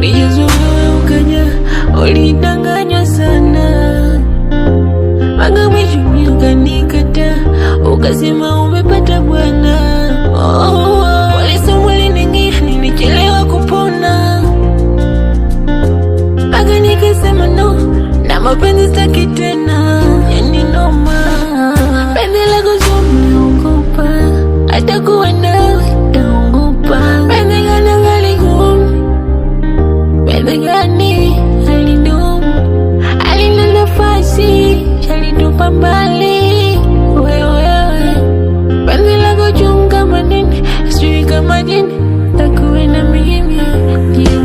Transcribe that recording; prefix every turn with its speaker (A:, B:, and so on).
A: ulijizoea ukaja, ulidanganywa sana. Mpaka mwisho ukanikataa, ukasema umepata bwana. Walisema uliniingia, nilichelewa kupona. Mpaka nikasema no, na mapenzi sitaki tena, yani noma. Penzi lako sio naogopa, hata kuwa nawe naogopa. Penzi gani haligumu, penzi gani halidumu, halina nafasi, shalitupa mbali wewe. Penzi lako chungu kama nini, sijui kama jini, takuwe na mimi ndiye